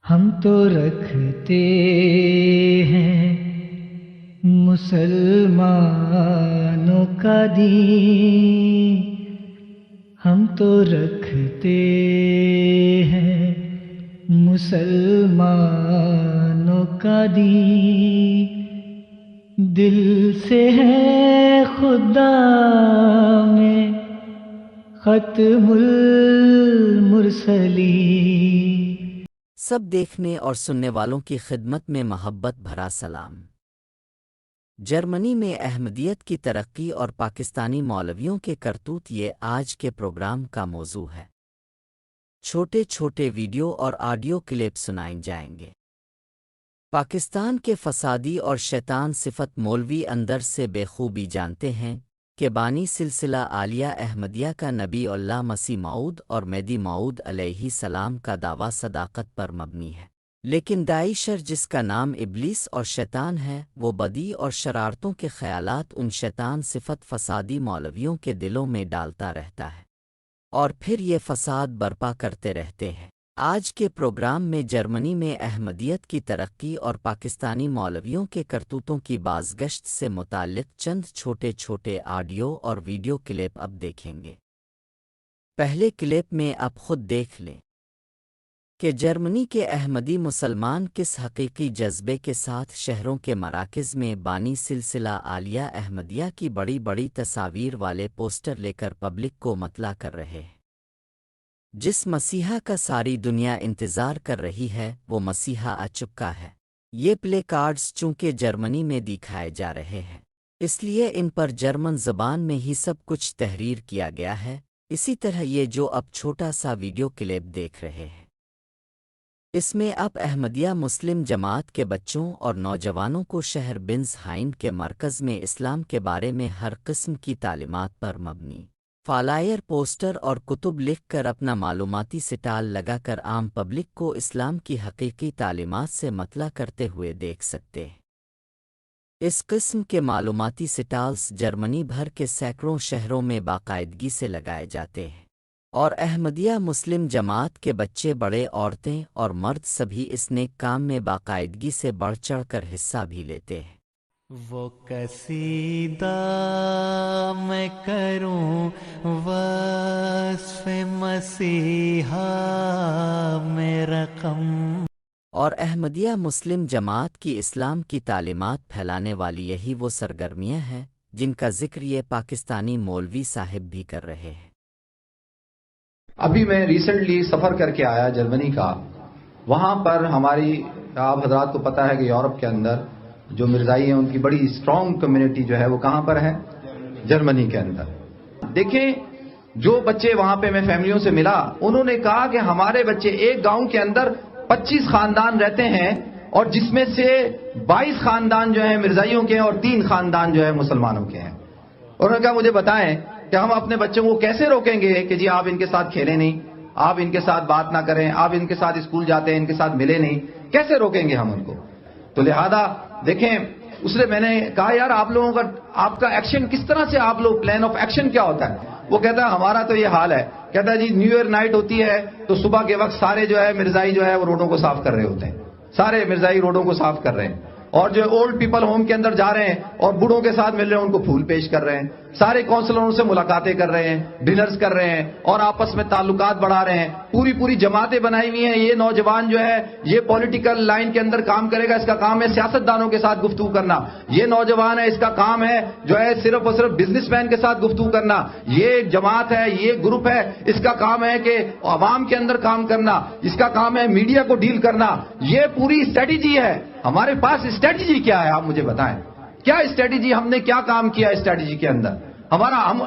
ہم تو رکھتے ہیں مسلمانوں کا دین، ہم تو رکھتے ہیں مسلمانوں کا دین، دل سے ہے خدا میں ختم المرسلین۔ سب دیکھنے اور سننے والوں کی خدمت میں محبت بھرا سلام۔ جرمنی میں احمدیت کی ترقی اور پاکستانی مولویوں کے کرتوت، یہ آج کے پروگرام کا موضوع ہے۔ چھوٹے چھوٹے ویڈیو اور آڈیو کلپ سنائے جائیں گے۔ پاکستان کے فسادی اور شیطان صفت مولوی اندر سے بے خوبی جانتے ہیں کہ بانی سلسلہ عالیہ احمدیہ کا نبی اللہ مسیح موعود اور مہدی موعود علیہ السلام کا دعویٰ صداقت پر مبنی ہے، لیکن داعی شر جس کا نام ابلیس اور شیطان ہے، وہ بدی اور شرارتوں کے خیالات ان شیطان صفت فسادی مولویوں کے دلوں میں ڈالتا رہتا ہے، اور پھر یہ فساد برپا کرتے رہتے ہیں۔ آج کے پروگرام میں جرمنی میں احمدیت کی ترقی اور پاکستانی مولویوں کے کرتوتوں کی بازگشت سے متعلق چند چھوٹے چھوٹے آڈیو اور ویڈیو کلپ اب دیکھیں گے۔ پہلے کلپ میں آپ خود دیکھ لیں کہ جرمنی کے احمدی مسلمان کس حقیقی جذبے کے ساتھ شہروں کے مراکز میں بانی سلسلہ عالیہ احمدیہ کی بڑی بڑی تصاویر والے پوسٹر لے کر پبلک کو مطلع کر رہے ہیں۔ جس مسیحا کا ساری دنیا انتظار کر رہی ہے وہ مسیحا آ چکا ہے۔ یہ پلے کارڈز چونکہ جرمنی میں دکھائے جا رہے ہیں، اس لیے ان پر جرمن زبان میں ہی سب کچھ تحریر کیا گیا ہے۔ اسی طرح یہ جو اب چھوٹا سا ویڈیو کلپ دیکھ رہے ہیں، اس میں آپ احمدیہ مسلم جماعت کے بچوں اور نوجوانوں کو شہر بنز ہائن کے مرکز میں اسلام کے بارے میں ہر قسم کی تعلیمات پر مبنی فلائر، پوسٹر اور کتب لکھ کر اپنا معلوماتی سٹال لگا کر عام پبلک کو اسلام کی حقیقی تعلیمات سے مطلع کرتے ہوئے دیکھ سکتے ہیں۔ اس قسم کے معلوماتی سٹالز جرمنی بھر کے سینکڑوں شہروں میں باقاعدگی سے لگائے جاتے ہیں، اور احمدیہ مسلم جماعت کے بچے، بڑے، عورتیں اور مرد سبھی اس نیک کام میں باقاعدگی سے بڑھ چڑھ کر حصہ بھی لیتے ہیں۔ وہ قصیدہ میں کروں وصف مسیحا میں رقم، اور احمدیہ مسلم جماعت کی اسلام کی تعلیمات پھیلانے والی یہی وہ سرگرمیاں ہیں جن کا ذکر یہ پاکستانی مولوی صاحب بھی کر رہے ہیں۔ ابھی میں ریسنٹلی سفر کر کے آیا جرمنی کا۔ وہاں پر ہماری، آپ حضرات کو پتا ہے کہ یورپ کے اندر جو مرزائی ہیں ان کی بڑی اسٹرانگ کمیونٹی جو ہے وہ کہاں پر ہے؟ جرمنی کے اندر۔ دیکھیں جو بچے وہاں پہ میں فیملیوں سے ملا، انہوں نے کہا کہ ہمارے بچے ایک گاؤں کے اندر 25 خاندان رہتے ہیں، اور جس میں سے 22 خاندان جو ہیں مرزائیوں کے ہیں اور 3 خاندان جو ہے مسلمانوں کے ہیں۔ انہوں نے کہا مجھے بتائیں کہ ہم اپنے بچوں کو کیسے روکیں گے کہ جی آپ ان کے ساتھ کھیلیں نہیں، آپ ان کے ساتھ بات نہ کریں، آپ ان کے ساتھ اسکول جاتے ہیں ان کے ساتھ ملے نہیں، کیسے روکیں گے ہم ان کو؟ تو لہذا دیکھیں، اس لیے میں نے کہا یار آپ لوگوں کا، آپ کا ایکشن کس طرح سے، آپ لوگ پلان آف ایکشن کیا ہوتا ہے؟ وہ کہتا ہے ہمارا تو یہ حال ہے، کہتا ہے جی نیو ایئر نائٹ ہوتی ہے تو صبح کے وقت سارے جو ہے مرزائی جو ہے وہ روڈوں کو صاف کر رہے ہوتے ہیں، سارے مرزائی روڈوں کو صاف کر رہے ہیں، اور جو اولڈ پیپل ہوم کے اندر جا رہے ہیں اور بوڑھوں کے ساتھ مل رہے ہیں، ان کو پھول پیش کر رہے ہیں، سارے کونسلروں سے ملاقاتیں کر رہے ہیں، ڈنرز کر رہے ہیں اور آپس میں تعلقات بڑھا رہے ہیں، پوری جماعتیں بنائی ہوئی ہیں۔ یہ نوجوان جو ہے یہ پولیٹیکل لائن کے اندر کام کرے گا، اس کا کام ہے سیاستدانوں کے ساتھ گفتگو کرنا۔ یہ نوجوان ہے، اس کا کام ہے جو ہے صرف اور صرف بزنس مین کے ساتھ گفتگو کرنا۔ یہ جماعت ہے، یہ گروپ ہے، اس کا کام ہے کہ عوام کے اندر کام کرنا، اس کا کام ہے میڈیا کو ڈیل کرنا۔ یہ پوری اسٹریٹجی ہے۔ ہمارے پاس اسٹریٹجی کیا ہے؟ آپ مجھے بتائیں، کیا اسٹریٹجی، ہم نے کیا کام کیا اسٹریٹجی کے اندر؟ ہم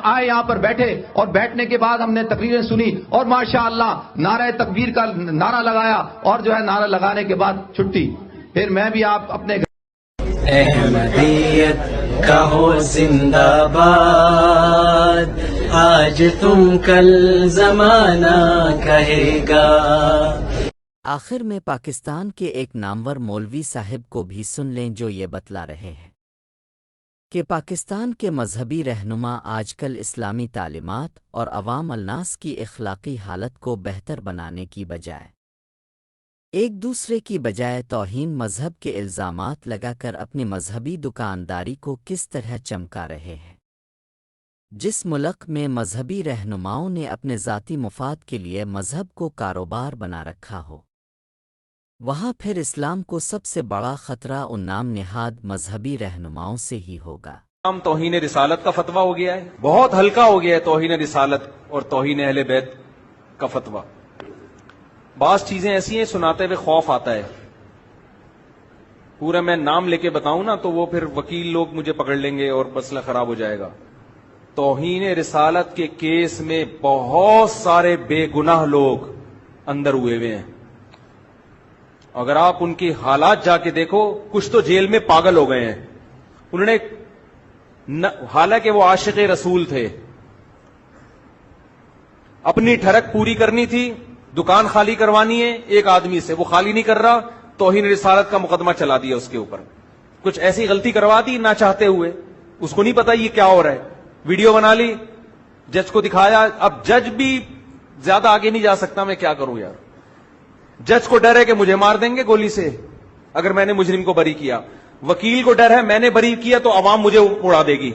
آئے یہاں پر بیٹھے اور بیٹھنے کے بعد ہم نے تقریریں سنی اور ماشاءاللہ نعرہ تکبیر کا نعرہ لگایا، اور جو ہے نعرہ لگانے کے بعد چھٹی۔ پھر میں بھی آپ اپنے احمدیت کہو زندہ باد، آج تم کل زمانہ کہے گا۔ آخر میں پاکستان کے ایک نامور مولوی صاحب کو بھی سن لیں جو یہ بتلا رہے ہیں کہ پاکستان کے مذہبی رہنما آج کل اسلامی تعلیمات اور عوام الناس کی اخلاقی حالت کو بہتر بنانے کی بجائے ایک دوسرے کی بجائے توہین مذہب کے الزامات لگا کر اپنی مذہبی دکانداری کو کس طرح چمکا رہے ہیں۔ جس ملک میں مذہبی رہنماؤں نے اپنے ذاتی مفاد کے لیے مذہب کو کاروبار بنا رکھا ہو، وہاں پھر اسلام کو سب سے بڑا خطرہ ان نام نہاد مذہبی رہنماؤں سے ہی ہوگا۔ نام توہین رسالت کا فتویٰ ہو گیا ہے، بہت ہلکا ہو گیا ہے توہین رسالت اور توہین اہل بیت کا فتویٰ۔ بعض چیزیں ایسی ہیں سناتے ہوئے خوف آتا ہے، پورا میں نام لے کے بتاؤں نا تو وہ پھر وکیل لوگ مجھے پکڑ لیں گے اور مسئلہ خراب ہو جائے گا۔ توہین رسالت کے کیس میں بہت سارے بے گناہ لوگ اندر ہوئے ہوئے ہیں، اگر آپ ان کی حالات جا کے دیکھو، کچھ تو جیل میں پاگل ہو گئے ہیں۔ انہوں نے حالانکہ وہ عاشق رسول تھے، اپنی ٹھڑک پوری کرنی تھی، دکان خالی کروانی ہے ایک آدمی سے، وہ خالی نہیں کر رہا، توہین رسالت کا مقدمہ چلا دیا اس کے اوپر، کچھ ایسی غلطی کروا دی نہ چاہتے ہوئے، اس کو نہیں پتا یہ کیا ہو رہا ہے، ویڈیو بنا لی، جج کو دکھایا۔ اب جج بھی زیادہ آگے نہیں جا سکتا، میں کیا کروں یار، جج کو ڈر ہے کہ مجھے مار دیں گے گولی سے اگر میں نے مجرم کو بری کیا، وکیل کو ڈر ہے میں نے بری کیا تو عوام مجھے اڑا دے گی۔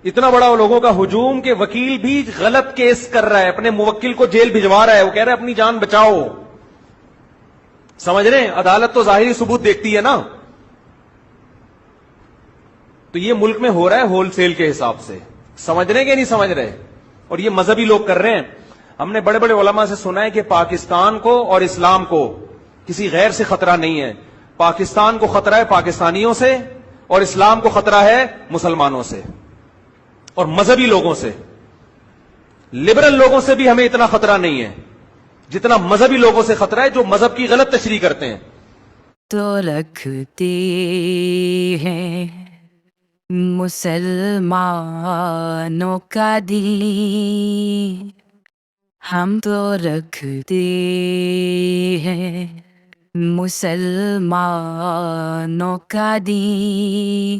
اتنا بڑا لوگوں کا ہجوم کہ وکیل بھی غلط کیس کر رہا ہے، اپنے موکل کو جیل بھجوا رہا ہے، وہ کہہ رہا ہے اپنی جان بچاؤ۔ سمجھ رہے ہیں، عدالت تو ظاہری ثبوت دیکھتی ہے نا۔ تو یہ ملک میں ہو رہا ہے ہول سیل کے حساب سے، سمجھ رہے ہیں کہ نہیں سمجھ رہے، اور یہ مذہبی لوگ کر رہے ہیں۔ ہم نے بڑے بڑے علماء سے سنا ہے کہ پاکستان کو اور اسلام کو کسی غیر سے خطرہ نہیں ہے، پاکستان کو خطرہ ہے پاکستانیوں سے اور اسلام کو خطرہ ہے مسلمانوں سے اور مذہبی لوگوں سے۔ لبرل لوگوں سے بھی ہمیں اتنا خطرہ نہیں ہے جتنا مذہبی لوگوں سے خطرہ ہے جو مذہب کی غلط تشریح کرتے ہیں۔ تو رکھتے ہیں مسلمانوں کا دل، ہم تو رکھتے ہیں مسلمانوں کا دل۔